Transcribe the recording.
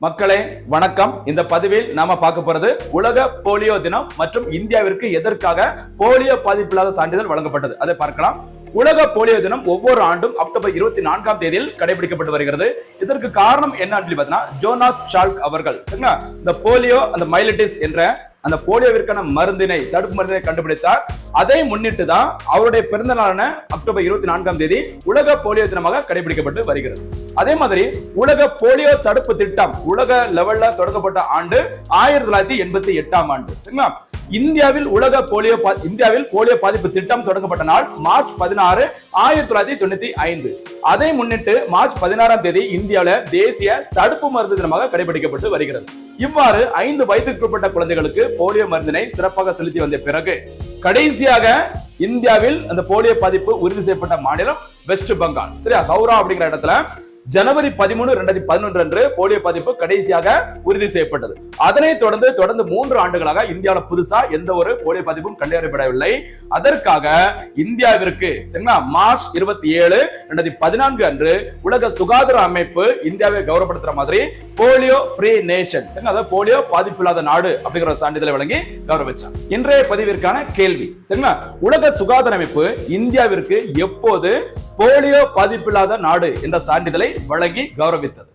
மக்களே வணக்கம். இந்த பதிவில் நாம பார்க்க போறது உலக போலியோ தினம் மற்றும் இந்தியாவிற்கு எதற்காக போலியோ பாதிப்பில்லாத சான்றிதழ் வழங்கப்பட்டது அதை பார்க்கலாம். உலக போலியோ தினம் ஒவ்வொரு ஆண்டும் அக்டோபர் 24ஆம் தேதியில் கடைபிடிக்கப்பட்டு வருகிறது. இதற்கு காரணம் என்ன பார்த்தீங்கன்னா, ஜோனாஸ் சால்க் அவர்கள் இந்த போலியோ அந்த மைலிட்டிஸ் என்ற அந்த போலியோவிற்கான மருந்தினை தடுப்பு மருந்தினை கண்டுபிடித்தார். அதை முன்னிட்டு தான் அவருடைய பிறந்த நாளான அக்டோபர் 24ஆம் தேதி உலக போலியோ தினமாக கடைபிடிக்கப்பட்டு வருகிறது. அதே மாதிரி உலக போலியோ தடுப்பு திட்டம் உலக லெவல்ல தொடங்கப்பட்ட ஆண்டு 1988ஆம் ஆண்டு. சரிங்களா? இந்தியாவில் போலியோ பாதிப்பு திட்டம் தொடங்கப்பட்ட நாள் மார்ச் 16, 1995. அதை முன்னிட்டு மார்ச் 16ஆம் தேதி இந்தியாவில தேசிய தடுப்பு மருந்து தினமாக கடைபிடிக்கப்பட்டு வருகிறது. இவ்வாறு 5 வயதுக்குட்பட்ட குழந்தைகளுக்கு போலியோ மருந்தினை சிறப்பாக செலுத்தி வந்த பிறகு கடைசியாக இந்தியாவில் அந்த போலியோ பாதிப்பு உறுதி செய்யப்பட்ட மாநிலம் வெஸ்ட் பெங்கால். சரியா? ஹவுரா அப்படிங்கிற இடத்துல ஜனவரி 13, 2011 அன்று போலியோ பாதிப்பு கடைசியாக உறுதி செய்யப்பட்டது. அதனைத் தொடர்ந்து 3 ஆண்டுகளாக இந்தியாவில் புதுசா எந்த ஒரு போலியோ பாதிப்பும் கண்டறியப்படவில்லை. அதற்காக இந்தியாவிற்கு மார்ச் 27, 2014 அன்று உலக சுகாதார அமைப்பு இந்தியாவை கௌரவப்படுத்துற மாதிரி போலியோ ஃப்ரீ நேஷன், அதாவது போலியோ பாதிப்பில்லாத நாடு அப்படிங்கிற சான்றிதழை வழங்கி கௌரவிச்சார். இன்றைய பதிவிற்கான கேள்வி, சரிங்களா, உலக சுகாதார அமைப்பு இந்தியாவிற்கு எப்போது போலியோ பாதிப்பில்லாத நாடு என்ற சான்றிதழை வழங்கி கௌரவித்தது?